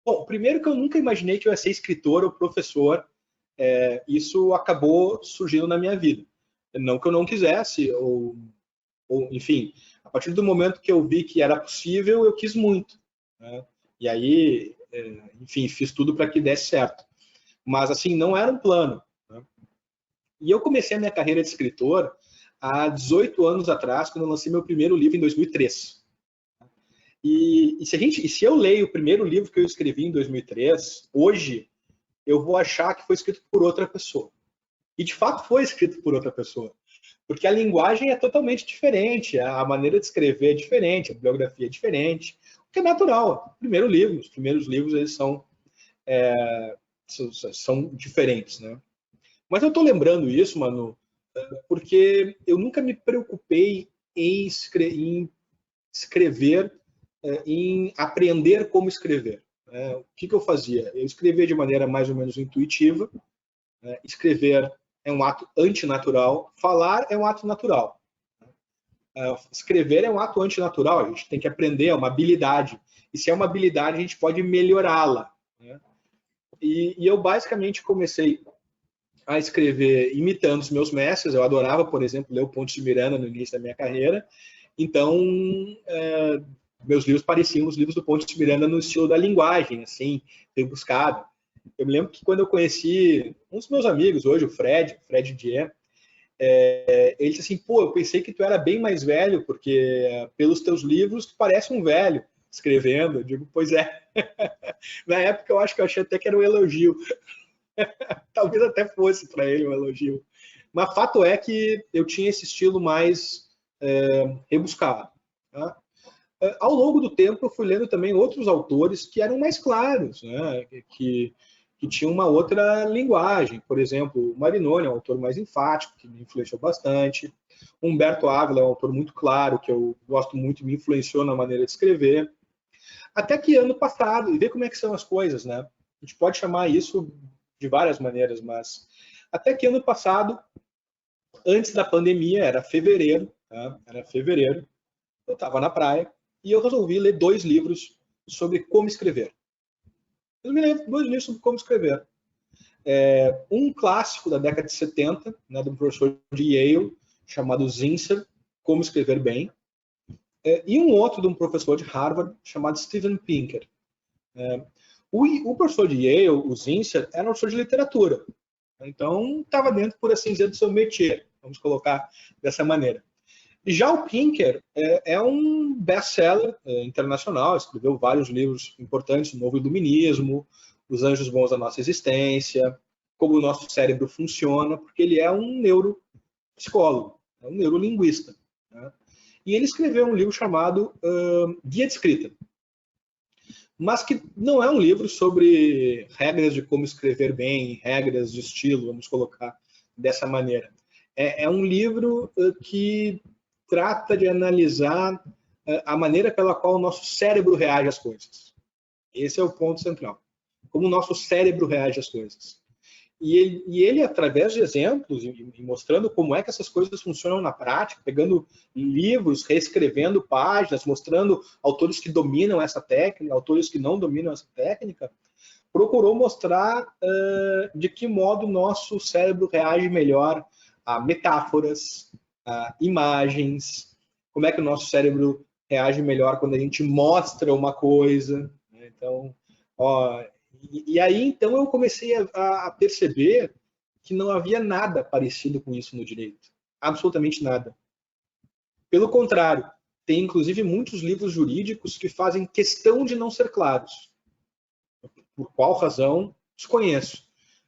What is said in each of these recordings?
Bom, primeiro que eu nunca imaginei que eu ia ser escritor ou professor. Isso acabou surgindo na minha vida. Não que eu não quisesse, enfim, a partir do momento que eu vi que era possível, eu quis muito, né? E aí, enfim, fiz tudo para que desse certo. Mas, assim, não era um plano, né? E eu comecei a minha carreira de escritor há 18 anos atrás, quando eu lancei meu primeiro livro em 2003. Se eu leio o primeiro livro que eu escrevi em 2003, hoje eu vou achar que foi escrito por outra pessoa. E de fato foi escrito por outra pessoa. Porque a linguagem é totalmente diferente, a maneira de escrever é diferente, a bibliografia é diferente, o que é natural. Os primeiros livros eles são diferentes, né? Mas eu estou lembrando isso, Manu, porque eu nunca me preocupei em escrever, em aprender como escrever. O que eu fazia? Eu escrevia de maneira mais ou menos intuitiva. Escrever é um ato antinatural, falar é um ato natural. Escrever é um ato antinatural, a gente tem que aprender, é uma habilidade. E se é uma habilidade, a gente pode melhorá-la, né? E eu basicamente comecei a escrever imitando os meus mestres. Eu adorava, por exemplo, ler o Pontes de Miranda no início da minha carreira. Então, meus livros pareciam os livros do Pontes de Miranda no estilo da linguagem, assim, rebuscado. Eu me lembro que quando eu conheci um dos meus amigos hoje, o Fred Dier, ele disse assim, pô, eu pensei que tu era bem mais velho, porque pelos teus livros tu parece um velho escrevendo. Eu digo, pois é. Na época eu acho que eu achei até que era um elogio. Talvez até fosse para ele um elogio. Mas fato é que eu tinha esse estilo mais rebuscado. Tá? Ao longo do tempo eu fui lendo também outros autores que eram mais claros, né? que tinham uma outra linguagem. Por exemplo, o Marinoni é um autor mais enfático, que me influenciou bastante. Humberto Ávila é um autor muito claro, que eu gosto muito e me influenciou na maneira de escrever. Até que ano passado, e ver como é que são as coisas, né? A gente pode chamar isso de várias maneiras, mas até que ano passado, antes da pandemia, era fevereiro, tá? Era fevereiro, eu estava na praia e eu resolvi ler 2 livros sobre como escrever. Eu me li 2 livros sobre como escrever. Um clássico da década de 70, né, de um professor de Yale, chamado Zinsser, Como Escrever Bem, e um outro de um professor de Harvard, chamado Steven Pinker. O professor de Yale, o Zinsser, era um professor de literatura. Então, estava dentro, por assim dizer, do seu métier, vamos colocar dessa maneira. E já o Pinker é um best-seller internacional, escreveu vários livros importantes, O Novo Iluminismo, Os Anjos Bons da Nossa Existência, Como o Nosso Cérebro Funciona, porque ele é um neuropsicólogo, é um neurolinguista. Né? E ele escreveu um livro chamado Guia de Escrita, mas que não é um livro sobre regras de como escrever bem, regras de estilo, vamos colocar dessa maneira. É um livro que trata de analisar a maneira pela qual o nosso cérebro reage às coisas. Esse é o ponto central. Como o nosso cérebro reage às coisas. E ele, através de exemplos e mostrando como é que essas coisas funcionam na prática, pegando livros, reescrevendo páginas, mostrando autores que dominam essa técnica, autores que não dominam essa técnica, procurou mostrar de que modo o nosso cérebro reage melhor a metáforas, a imagens, como é que o nosso cérebro reage melhor quando a gente mostra uma coisa. Então, e aí, então, eu comecei a perceber que não havia nada parecido com isso no direito. Absolutamente nada. Pelo contrário, tem inclusive muitos livros jurídicos que fazem questão de não ser claros. Por qual razão? Desconheço.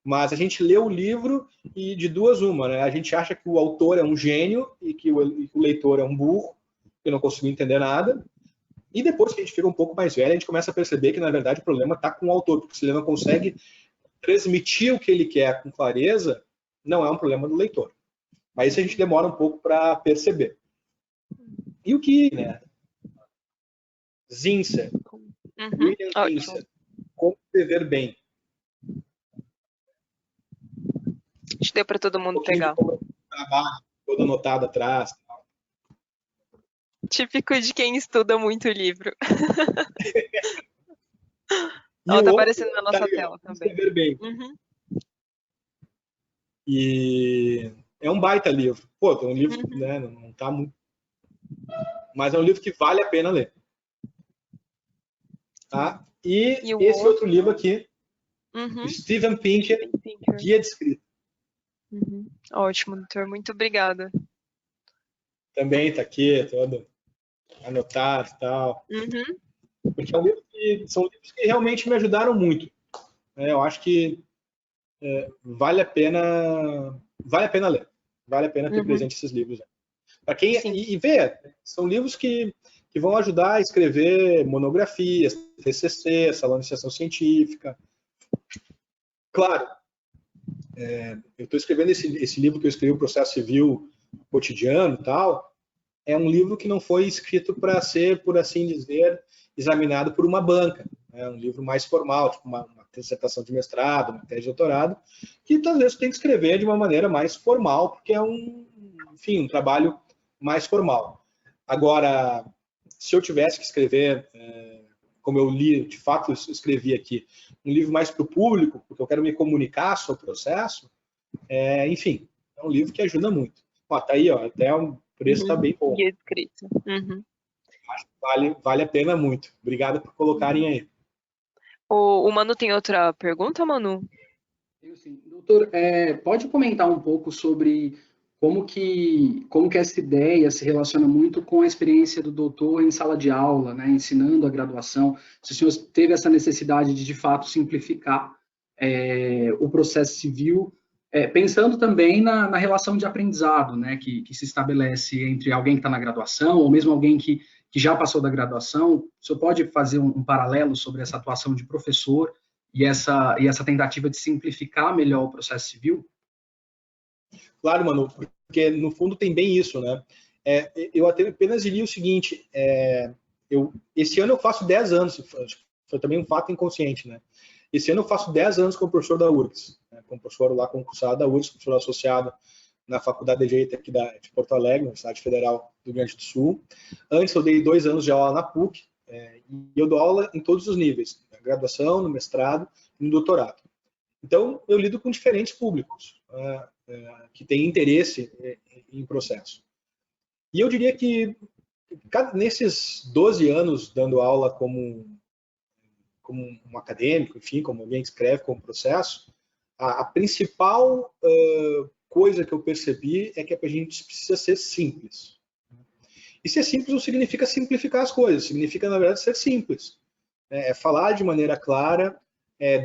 Mas a gente lê o livro e de duas uma, né? A gente acha que o autor é um gênio e que o leitor é um burro, que não conseguiu entender nada. E depois que a gente fica um pouco mais velho, a gente começa a perceber que, na verdade, o problema está com o autor, porque se ele não consegue transmitir o que ele quer com clareza, não é um problema do leitor. Mas isso a gente demora um pouco para perceber. E o que, né? Zinsser, William Zinsser, Como Escrever Bem. Acho que deu para todo mundo pegar. Trabalho, todo anotado atrás. Típico de quem estuda muito o livro. E Ó, o tá outro aparecendo na tá nossa ali, ó, tela Como também. Escrever Bem. Uhum, E é um baita livro. Pô, é um livro, uhum. né, não tá muito, mas é um livro que vale a pena ler. Tá? E E o esse outro livro outro? aqui, Uhum. Steven Pinker, Steven Pinker. Guia de Escrita. Uhum. Ótimo, doutor. Muito obrigada. Também está aqui, todo anotado e tal. Uhum, Porque são livros que realmente me ajudaram muito. Eu acho que vale a pena ler. Vale a pena ter uhum. presente esses livros. Para quem Sim. e ver, são livros que vão ajudar a escrever monografias, TCC, salão de iniciação científica. Claro, eu estou escrevendo esse livro que eu escrevi, o Processo Civil Cotidiano e tal, é um livro que não foi escrito para ser, por assim dizer, examinado por uma banca. É um livro mais formal, tipo uma dissertação de mestrado, uma tese de doutorado, que talvez tem que escrever de uma maneira mais formal, porque é enfim, um trabalho mais formal. Agora, se eu tivesse que escrever, como eu li, de fato escrevi aqui, um livro mais para o público, porque eu quero me comunicar sobre o processo, enfim, é um livro que ajuda muito. Ó, tá aí, ó, até o preço está Uhum. bem bom. Guia de escrita. Uhum. Vale a pena muito. Obrigado por colocarem aí. O Manu tem outra pergunta, Manu? Eu sim. Doutor, pode comentar um pouco sobre como que essa ideia se relaciona muito com a experiência do doutor em sala de aula, né, ensinando a graduação? Se o senhor teve essa necessidade de fato, simplificar o processo civil, pensando também na relação de aprendizado, né, que se estabelece entre alguém que está na graduação, ou mesmo alguém que já passou da graduação. O senhor pode fazer um paralelo sobre essa atuação de professor e essa tentativa de simplificar melhor o processo civil? Claro, Manu, porque no fundo tem bem isso, né? Eu apenas diria o seguinte: esse ano eu faço 10 anos, foi também um fato inconsciente, né? Esse ano eu faço 10 anos como professor da URGS, né? Como professor lá concursado da URGS, professor associado na Faculdade de Direito aqui de Porto Alegre, Universidade Federal do Rio Grande do Sul. Antes eu dei 2 anos de aula na PUC, e eu dou aula em todos os níveis, na graduação, no mestrado e no doutorado. Então, eu lido com diferentes públicos que têm interesse em processo. E eu diria que nesses 12 anos dando aula como um acadêmico, enfim, como alguém que escreve como processo, a principal coisa que eu percebi é que a gente precisa ser simples. E ser simples não significa simplificar as coisas, significa, na verdade, ser simples. É falar de maneira clara,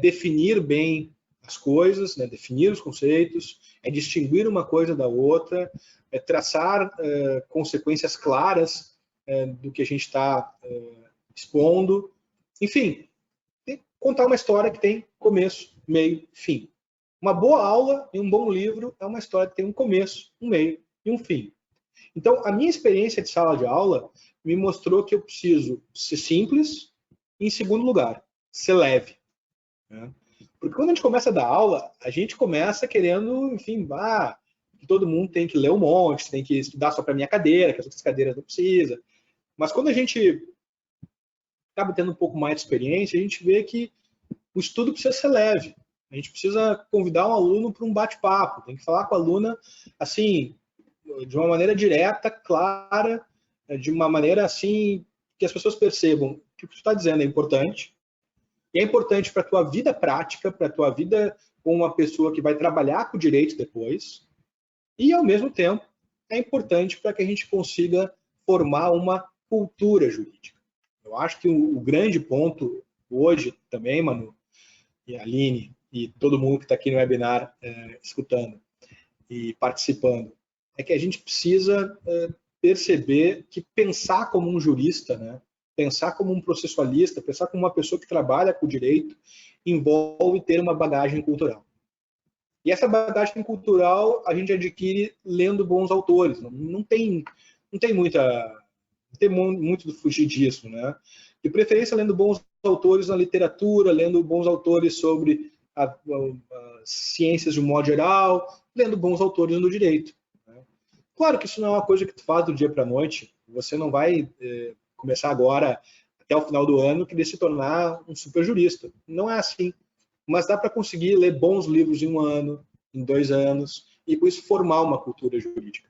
definir bem as coisas, né, definir os conceitos, distinguir uma coisa da outra, traçar consequências claras do que a gente está expondo. Enfim, contar uma história que tem começo, meio, fim. Uma boa aula e um bom livro é uma história que tem um começo, um meio e um fim. Então, a minha experiência de sala de aula me mostrou que eu preciso ser simples e, em segundo lugar, ser leve. Né? Porque quando a gente começa a dar aula, a gente começa querendo, enfim, que todo mundo tem que ler um monte, tem que estudar só para a minha cadeira, que as outras cadeiras não precisa. Mas quando a gente acaba tendo um pouco mais de experiência, a gente vê que o estudo precisa ser leve. A gente precisa convidar um aluno para um bate-papo, tem que falar com a aluna, assim, de uma maneira direta, clara, de uma maneira assim que as pessoas percebam que o que tu está dizendo é importante. E é importante para a tua vida prática, para a tua vida com uma pessoa que vai trabalhar com o direito depois. E, ao mesmo tempo, é importante para que a gente consiga formar uma cultura jurídica. Eu acho que o grande ponto hoje também, Manu, e Aline, e todo mundo que está aqui no webinar escutando e participando, é que a gente precisa perceber que pensar como um jurista, né, pensar como um processualista, pensar como uma pessoa que trabalha com o direito, envolve ter uma bagagem cultural. E essa bagagem cultural a gente adquire lendo bons autores. Não tem muito de fugir disso, né? De preferência lendo bons autores na literatura, lendo bons autores sobre as ciências de um modo geral, lendo bons autores no direito. Né? Claro que isso não é uma coisa que tu faz do dia para a noite. Você não vai começar agora até o final do ano, querer se tornar um super jurista. Não é assim. Mas dá para conseguir ler bons livros em 1 ano, em 2 anos, e com isso formar uma cultura jurídica.